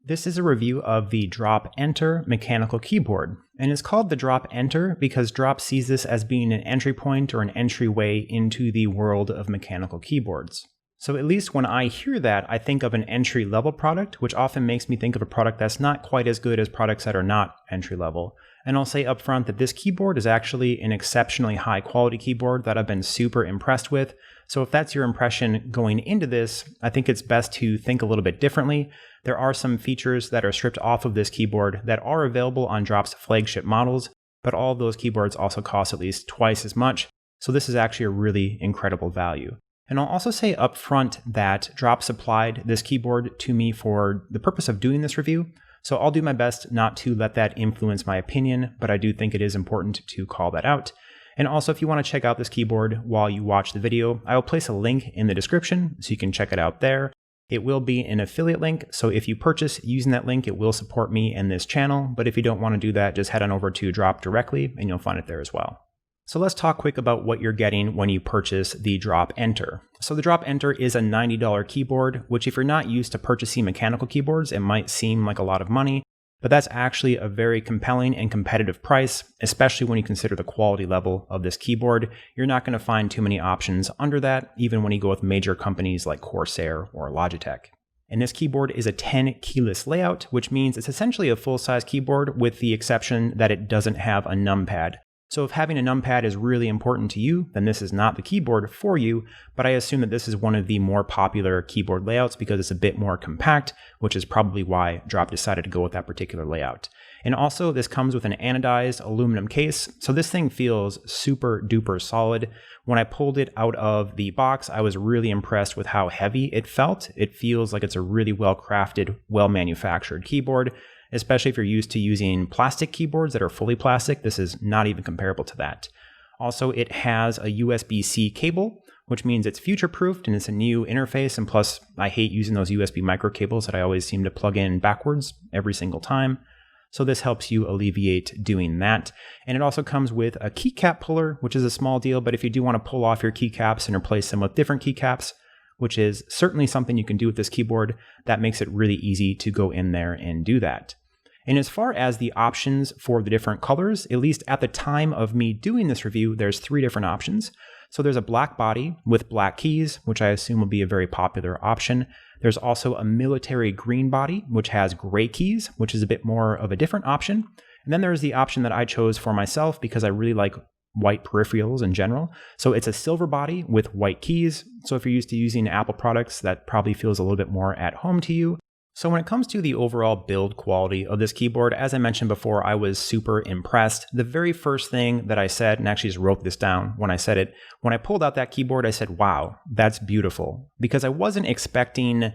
This is a review of the Drop ENTR mechanical keyboard, and it's called the Drop ENTR because Drop sees this as being an entry point or an entryway into the world of mechanical keyboards. So at least when I hear that, I think of an entry-level product, which often makes me think of a product that's not quite as good as products that are not entry-level. And I'll say up front that this keyboard is actually an exceptionally high-quality keyboard that I've been super impressed with. So if that's your impression going into this, I think it's best to think a little bit differently. There are some features that are stripped off of this keyboard that are available on Drop's flagship models, but all of those keyboards also cost at least twice as much. So this is actually a really incredible value. And I'll also say up front that Drop supplied this keyboard to me for the purpose of doing this review. So I'll do my best not to let that influence my opinion, but I do think it is important to call that out. And also, if you want to check out this keyboard while you watch the video, I will place a link in the description so you can check it out there. It will be an affiliate link, so if you purchase using that link, it will support me and this channel. But if you don't want to do that, just head on over to Drop directly and you'll find it there as well. So let's talk quick about what you're getting when you purchase the Drop ENTR. So the Drop ENTR is a $90 keyboard, which if you're not used to purchasing mechanical keyboards, it might seem like a lot of money, but that's actually a very compelling and competitive price, especially when you consider the quality level of this keyboard. You're not going to find too many options under that, even when you go with major companies like Corsair or Logitech. And this keyboard is a 10 keyless layout, which means it's essentially a full-size keyboard with the exception that it doesn't have a numpad. So if having a numpad is really important to you, then this is not the keyboard for you, but I assume that this is one of the more popular keyboard layouts because it's a bit more compact, which is probably why Drop decided to go with that particular layout. And also this comes with an anodized aluminum case, so this thing feels super duper solid. When I pulled it out of the box, I was really impressed with how heavy it felt. It feels like it's a really well-crafted, well-manufactured keyboard. Especially if you're used to using plastic keyboards that are fully plastic, this is not even comparable to that. Also, it has a USB-C cable, which means it's future-proofed and it's a new interface. And plus, I hate using those USB micro cables that I always seem to plug in backwards every single time. So this helps you alleviate doing that. And it also comes with a keycap puller, which is a small deal. But if you do want to pull off your keycaps and replace them with different keycaps, which is certainly something you can do with this keyboard, that makes it really easy to go in there and do that. And as far as the options for the different colors, at least at the time of me doing this review, there's 3 different options. So there's a black body with black keys, which I assume will be a very popular option. There's also a military green body, which has gray keys, which is a bit more of a different option. And then there's the option that I chose for myself because I really like white peripherals in general. So it's a silver body with white keys. So if you're used to using Apple products, that probably feels a little bit more at home to you. So when it comes to the overall build quality of this keyboard, as I mentioned before, I was super impressed. The very first thing that I said, and actually just wrote this down when I said it, when I pulled out that keyboard, I said, wow, that's beautiful. Because I wasn't expecting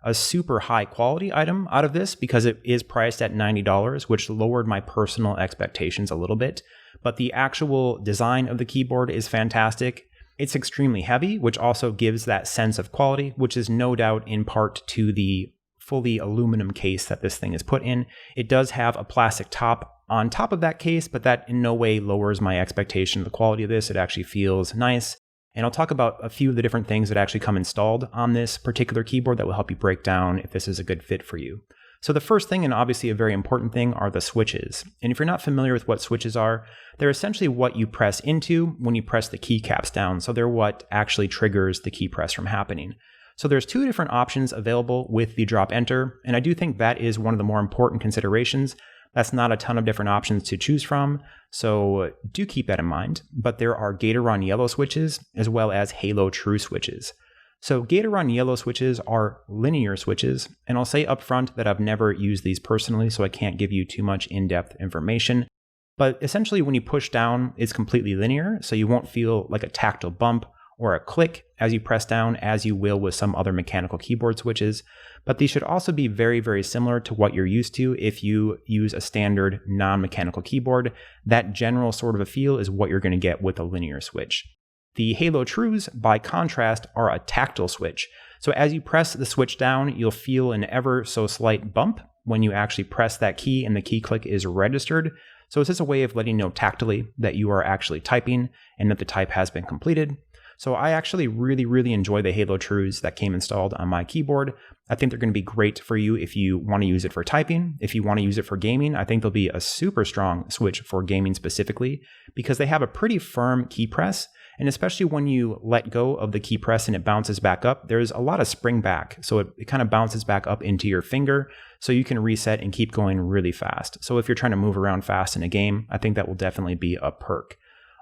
a super high quality item out of this because it is priced at $90, which lowered my personal expectations a little bit. But the actual design of the keyboard is fantastic. It's extremely heavy, which also gives that sense of quality, which is no doubt in part to the fully aluminum case that this thing is put in. It does have a plastic top on top of that case, but that in no way lowers my expectation of the quality of this. It actually feels nice. And I'll talk about a few of the different things that actually come installed on this particular keyboard that will help you break down if this is a good fit for you. So the first thing, and obviously a very important thing, are the switches. And if you're not familiar with what switches are, they're essentially what you press into when you press the keycaps down. So they're what actually triggers the key press from happening. So there's 2 different options available with the Drop ENTR, and I do think that is one of the more important considerations. That's not a ton of different options to choose from, so do keep that in mind. But there are Gator-on yellow switches as well as Halo True switches. So Gator-on yellow switches are linear switches, and I'll say up front that I've never used these personally, so I can't give you too much in-depth information. But essentially when you push down, it's completely linear, so you won't feel like a tactile bump or a click as you press down, as you will with some other mechanical keyboard switches. But these should also be very, very similar to what you're used to if you use a standard non-mechanical keyboard. That general sort of a feel is what you're going to get with a linear switch. The Halo Trues, by contrast, are a tactile switch. So as you press the switch down, you'll feel an ever so slight bump when you actually press that key and the key click is registered. So it's just a way of letting you know tactily that you are actually typing and that the type has been completed. So I actually really enjoy the Halo Trues that came installed on my keyboard. I think they're going to be great for you if you want to use it for typing. If you want to use it for gaming, I think they'll be a super strong switch for gaming specifically because they have a pretty firm key press. And especially when you let go of the key press and it bounces back up, there's a lot of spring back. So it kind of bounces back up into your finger so you can reset and keep going really fast. So if you're trying to move around fast in a game, I think that will definitely be a perk.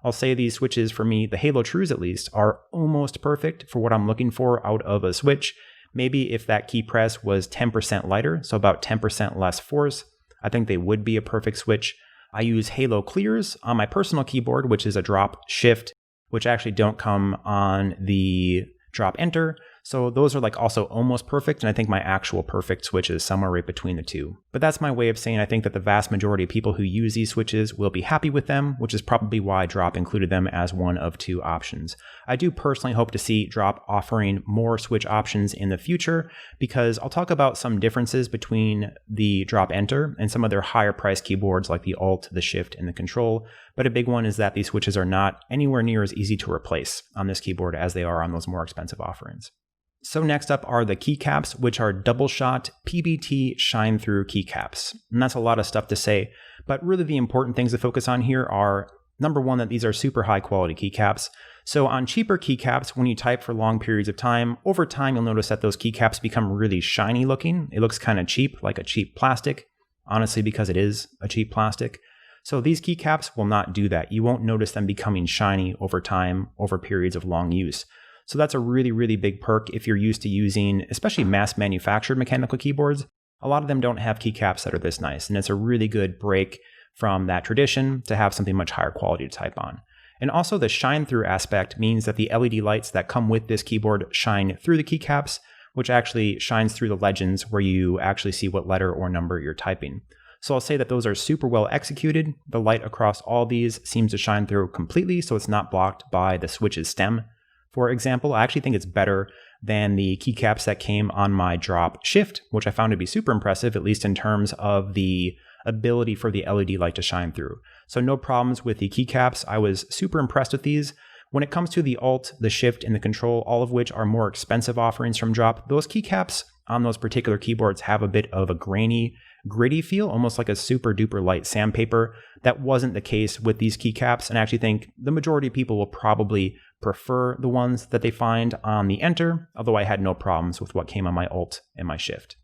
I'll say these switches for me, the Halo Trues at least, are almost perfect for what I'm looking for out of a switch. Maybe if that key press was 10% lighter, so about 10% less force, I think they would be a perfect switch. I use Halo Clears on my personal keyboard, which is a drop shift, which actually don't come on the drop enter. So those are like also almost perfect, and I think my actual perfect switch is somewhere right between the two. But that's my way of saying I think that the vast majority of people who use these switches will be happy with them, which is probably why Drop included them as one of two options. I do personally hope to see Drop offering more switch options in the future, because I'll talk about some differences between the Drop Enter and some of their higher price keyboards like the Alt, the Shift, and the Control. But a big one is that these switches are not anywhere near as easy to replace on this keyboard as they are on those more expensive offerings. So next up are the keycaps, which are double shot PBT shine through keycaps. And that's a lot of stuff to say, but really the important things to focus on here are, number one, that these are super high quality keycaps. So on cheaper keycaps, when you type for long periods of time, over time you'll notice that those keycaps become really shiny looking. It looks kind of cheap, like a cheap plastic, honestly because it is a cheap plastic. So these keycaps will not do that. You won't notice them becoming shiny over time, over periods of long use. So that's a really big perk if you're used to using, especially mass manufactured mechanical keyboards. A lot of them don't have keycaps that are this nice, and it's a really good break from that tradition to have something much higher quality to type on. And also the shine through aspect means that the LED lights that come with this keyboard shine through the keycaps, which actually shines through the legends where you actually see what letter or number you're typing. So I'll say that those are super well executed. The light across all these seems to shine through completely, so it's not blocked by the switch's stem. For example, I actually think it's better than the keycaps that came on my Drop Shift, which I found to be super impressive, at least in terms of the ability for the LED light to shine through. So no problems with the keycaps. I was super impressed with these. When it comes to the Alt, the Shift, and the Control, all of which are more expensive offerings from Drop, those keycaps on those particular keyboards have a bit of a grainy, gritty feel, almost like a super duper light sandpaper. That wasn't the case with these keycaps, and I actually think the majority of people will probably prefer the ones that they find on the Enter, although I had no problems with what came on my Alt and my Shift.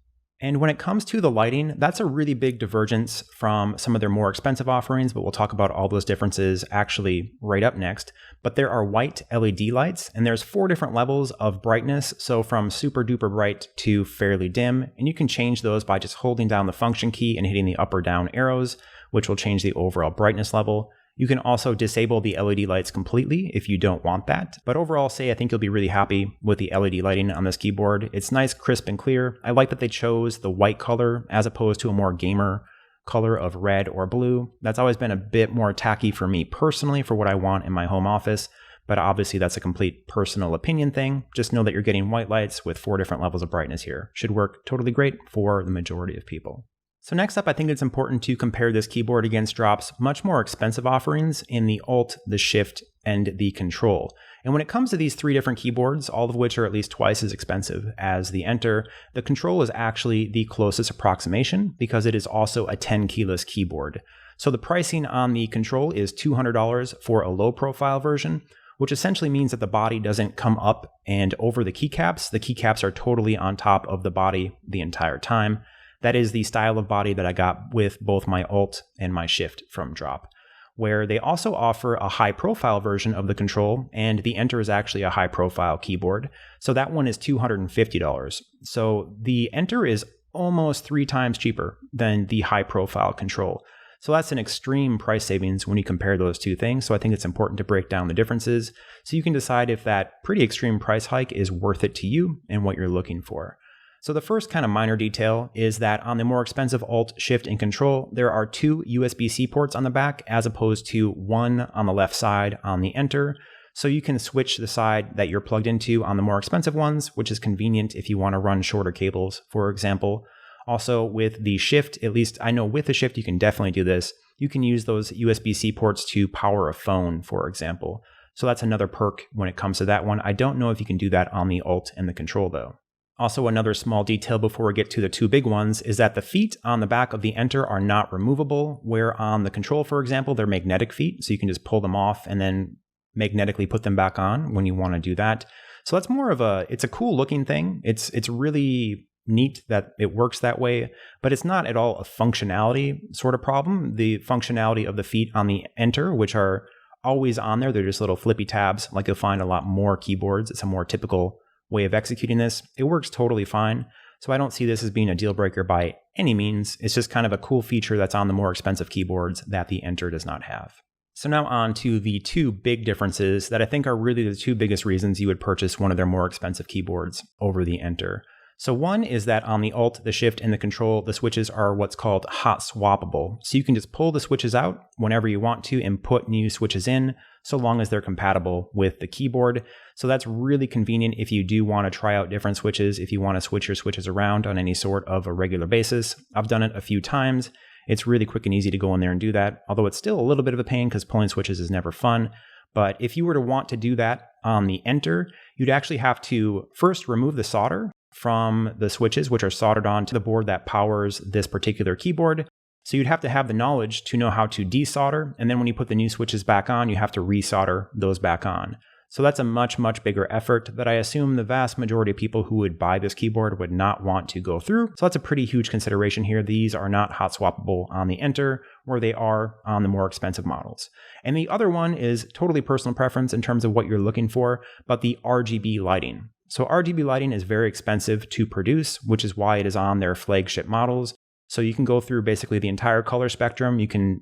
And when it comes to the lighting, that's a really big divergence from some of their more expensive offerings, but we'll talk about all those differences actually right up next. But there are white LED lights, and there's 4 different levels of brightness, so from super duper bright to fairly dim, and you can change those by just holding down the function key and hitting the up or down arrows, which will change the overall brightness level. You can also disable the LED lights completely if you don't want that. But overall, I think you'll be really happy with the LED lighting on this keyboard. It's nice, crisp, and clear. I like that they chose the white color as opposed to a more gamer color of red or blue. That's always been a bit more tacky for me personally for what I want in my home office. But obviously that's a complete personal opinion thing. Just know that you're getting white lights with 4 different levels of brightness here. Should work totally great for the majority of people. So next up, I think it's important to compare this keyboard against Drop's much more expensive offerings in the Alt, the Shift, and the Control. And when it comes to these 3 different keyboards, all of which are at least twice as expensive as the Enter, the Control is actually the closest approximation because it is also a 10 keyless keyboard. So the pricing on the Control is $200 for a low profile version, which essentially means that the body doesn't come up and over the keycaps. The keycaps are totally on top of the body the entire time. That is the style of body that I got with both my Alt and my Shift from Drop, where they also offer a high profile version of the Control, and the Enter is actually a high profile keyboard. So that one is $250. So the Enter is almost 3 times cheaper than the high profile Control. So that's an extreme price savings when you compare those 2 things. So I think it's important to break down the differences so you can decide if that pretty extreme price hike is worth it to you and what you're looking for. So the first kind of minor detail is that on the more expensive Alt, Shift, and Control, there are 2 USB-C ports on the back as opposed to 1 on the left side on the Enter. So you can switch the side that you're plugged into on the more expensive ones, which is convenient if you want to run shorter cables, for example. Also with the Shift, at least I know with the Shift you can definitely do this. You can use those USB-C ports to power a phone, for example. So that's another perk when it comes to that one. I don't know if you can do that on the Alt and the Control though. Also, another small detail before we get to the two big ones is that the feet on the back of the Enter are not removable, where on the Control, for example, they're magnetic feet, so you can just pull them off and then magnetically put them back on when you want to do that. So that's more of it's a cool looking thing. It's really neat that it works that way, but it's not at all a functionality sort of problem. The functionality of the feet on the Enter, which are always on there, they're just little flippy tabs like you'll find a lot more keyboards. It's a more typical way of executing this. It works totally fine. So I don't see this as being a deal breaker by any means. It's just kind of a cool feature that's on the more expensive keyboards that the Enter does not have. So now on to the two big differences that I think are really the two biggest reasons you would purchase one of their more expensive keyboards over the Enter. So one is that on the Alt, the Shift, and the Control, the switches are what's called hot swappable. So you can just pull the switches out whenever you want to and put new switches in, so long as they're compatible with the keyboard. So that's really convenient if you do want to try out different switches, if you want to switch your switches around on any sort of a regular basis. I've done it a few times. It's really quick and easy to go in there and do that, although it's still a little bit of a pain because pulling switches is never fun. But if you were to want to do that on the Enter, you'd actually have to first remove the solder from the switches, which are soldered onto the board that powers this particular keyboard. So you'd have to have the knowledge to know how to desolder, and then when you put the new switches back on, you have to resolder those back on. So that's a much, much bigger effort that I assume the vast majority of people who would buy this keyboard would not want to go through. So that's a pretty huge consideration here. These are not hot swappable on the Enter, where they are on the more expensive models. And the other one is totally personal preference in terms of what you're looking for, but the RGB lighting. So RGB lighting is very expensive to produce, which is why it is on their flagship models. So you can go through basically the entire color spectrum. You can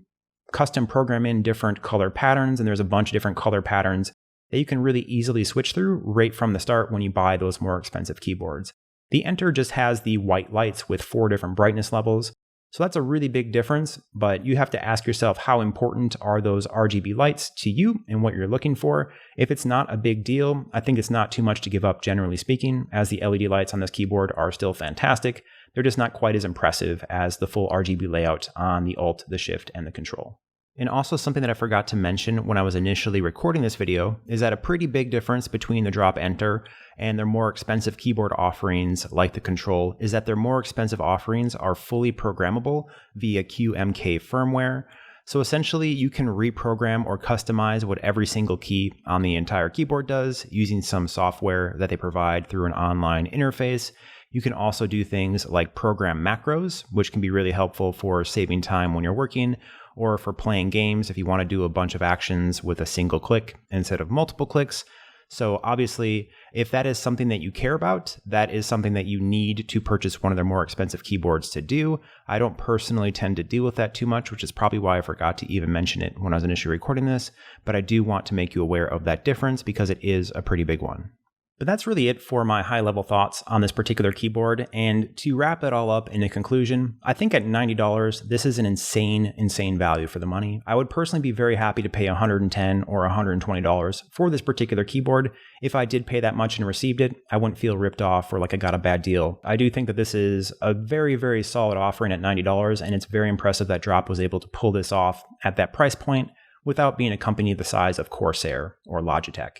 custom program in different color patterns, and there's a bunch of different color patterns that you can really easily switch through right from the start when you buy those more expensive keyboards. The Enter just has the white lights with 4 different brightness levels. So that's a really big difference, but you have to ask yourself, how important are those RGB lights to you and what you're looking for? If it's not a big deal, I think it's not too much to give up, generally speaking, as the LED lights on this keyboard are still fantastic. They're just not quite as impressive as the full RGB layout on the Alt, the Shift, and the Control. And also something that I forgot to mention when I was initially recording this video is that a pretty big difference between the Drop Enter and their more expensive keyboard offerings like the Control is that their more expensive offerings are fully programmable via QMK firmware. So essentially you can reprogram or customize what every single key on the entire keyboard does using some software that they provide through an online interface. You can also do things like program macros, which can be really helpful for saving time when you're working, or for playing games if you want to do a bunch of actions with a single click instead of multiple clicks. So obviously, if that is something that you care about, that is something that you need to purchase one of their more expensive keyboards to do. I don't personally tend to deal with that too much, which is probably why I forgot to even mention it when I was initially recording this, but I do want to make you aware of that difference because it is a pretty big one. But that's really it for my high-level thoughts on this particular keyboard. And to wrap it all up in a conclusion, I think at $90, this is an insane value for the money. I would personally be very happy to pay $110 or $120 for this particular keyboard. If I did pay that much and received it, I wouldn't feel ripped off or like I got a bad deal. I do think that this is a very, very solid offering at $90, and it's very impressive that Drop was able to pull this off at that price point without being a company the size of Corsair or Logitech.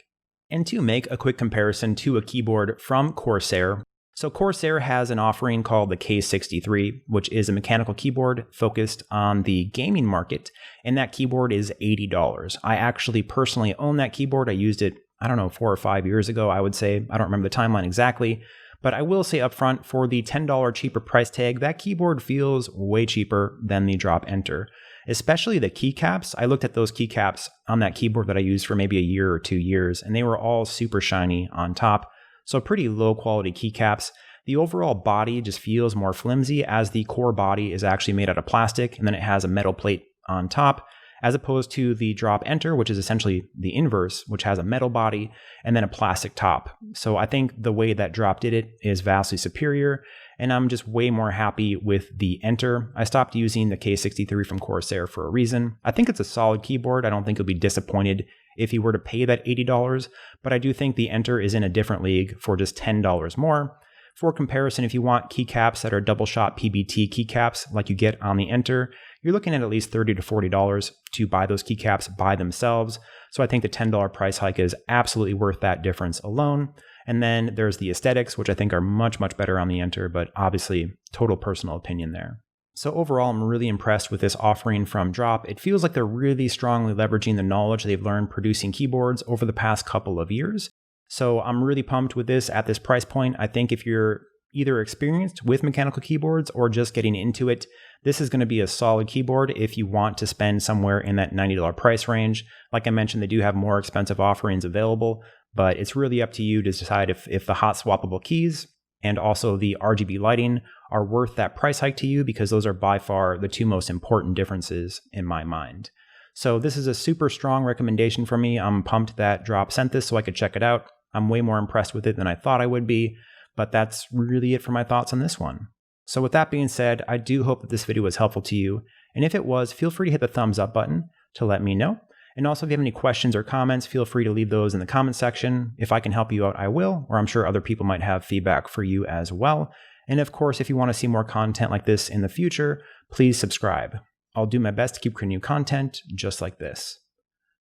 And to make a quick comparison to a keyboard from Corsair, so Corsair has an offering called the K63, which is a mechanical keyboard focused on the gaming market, and that keyboard is $80. I actually personally own that keyboard. I used it, 4 or 5 years ago, I would say. I don't remember the timeline exactly, but I will say upfront, for the $10 cheaper price tag, that keyboard feels way cheaper than the Drop Enter. Especially the keycaps. I looked at those keycaps on that keyboard that I used for maybe a year or 2 years, and they were all super shiny on top. So pretty low quality keycaps. The overall body just feels more flimsy, as the core body is actually made out of plastic, and then it has a metal plate on top, as opposed to the Drop Enter, which is essentially the inverse, which has a metal body and then a plastic top. So I think the way that Drop did it is vastly superior, and I'm just way more happy with the Enter. I stopped using the K63 from Corsair for a reason. I think it's a solid keyboard. I don't think you'll be disappointed if you were to pay that $80, but I do think the Enter is in a different league for just $10 more. For comparison, if you want keycaps that are double shot PBT keycaps like you get on the Enter, you're looking at least $30 to $40 to buy those keycaps by themselves. So I think the $10 price hike is absolutely worth that difference alone. And then there's the aesthetics, which I think are much, much better on the Enter, but obviously total personal opinion there. So overall, I'm really impressed with this offering from Drop. It feels like they're really strongly leveraging the knowledge they've learned producing keyboards over the past couple of years. So I'm really pumped with this at this price point. I think if you're either experienced with mechanical keyboards or just getting into it, this is going to be a solid keyboard if you want to spend somewhere in that $90 price range. Like I mentioned, they do have more expensive offerings available, but it's really up to you to decide if the hot swappable keys and also the RGB lighting are worth that price hike to you, because those are by far the two most important differences in my mind. So this is a super strong recommendation for me. I'm pumped that Drop sent this so I could check it out. I'm way more impressed with it than I thought I would be, but that's really it for my thoughts on this one. So with that being said, I do hope that this video was helpful to you, and if it was, feel free to hit the thumbs up button to let me know. And also, if you have any questions or comments, feel free to leave those in the comment section. If I can help you out, I will, or I'm sure other people might have feedback for you as well. And of course, if you want to see more content like this in the future, please subscribe. I'll do my best to keep creating new content just like this.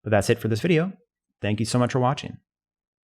But that's it for this video. Thank you so much for watching.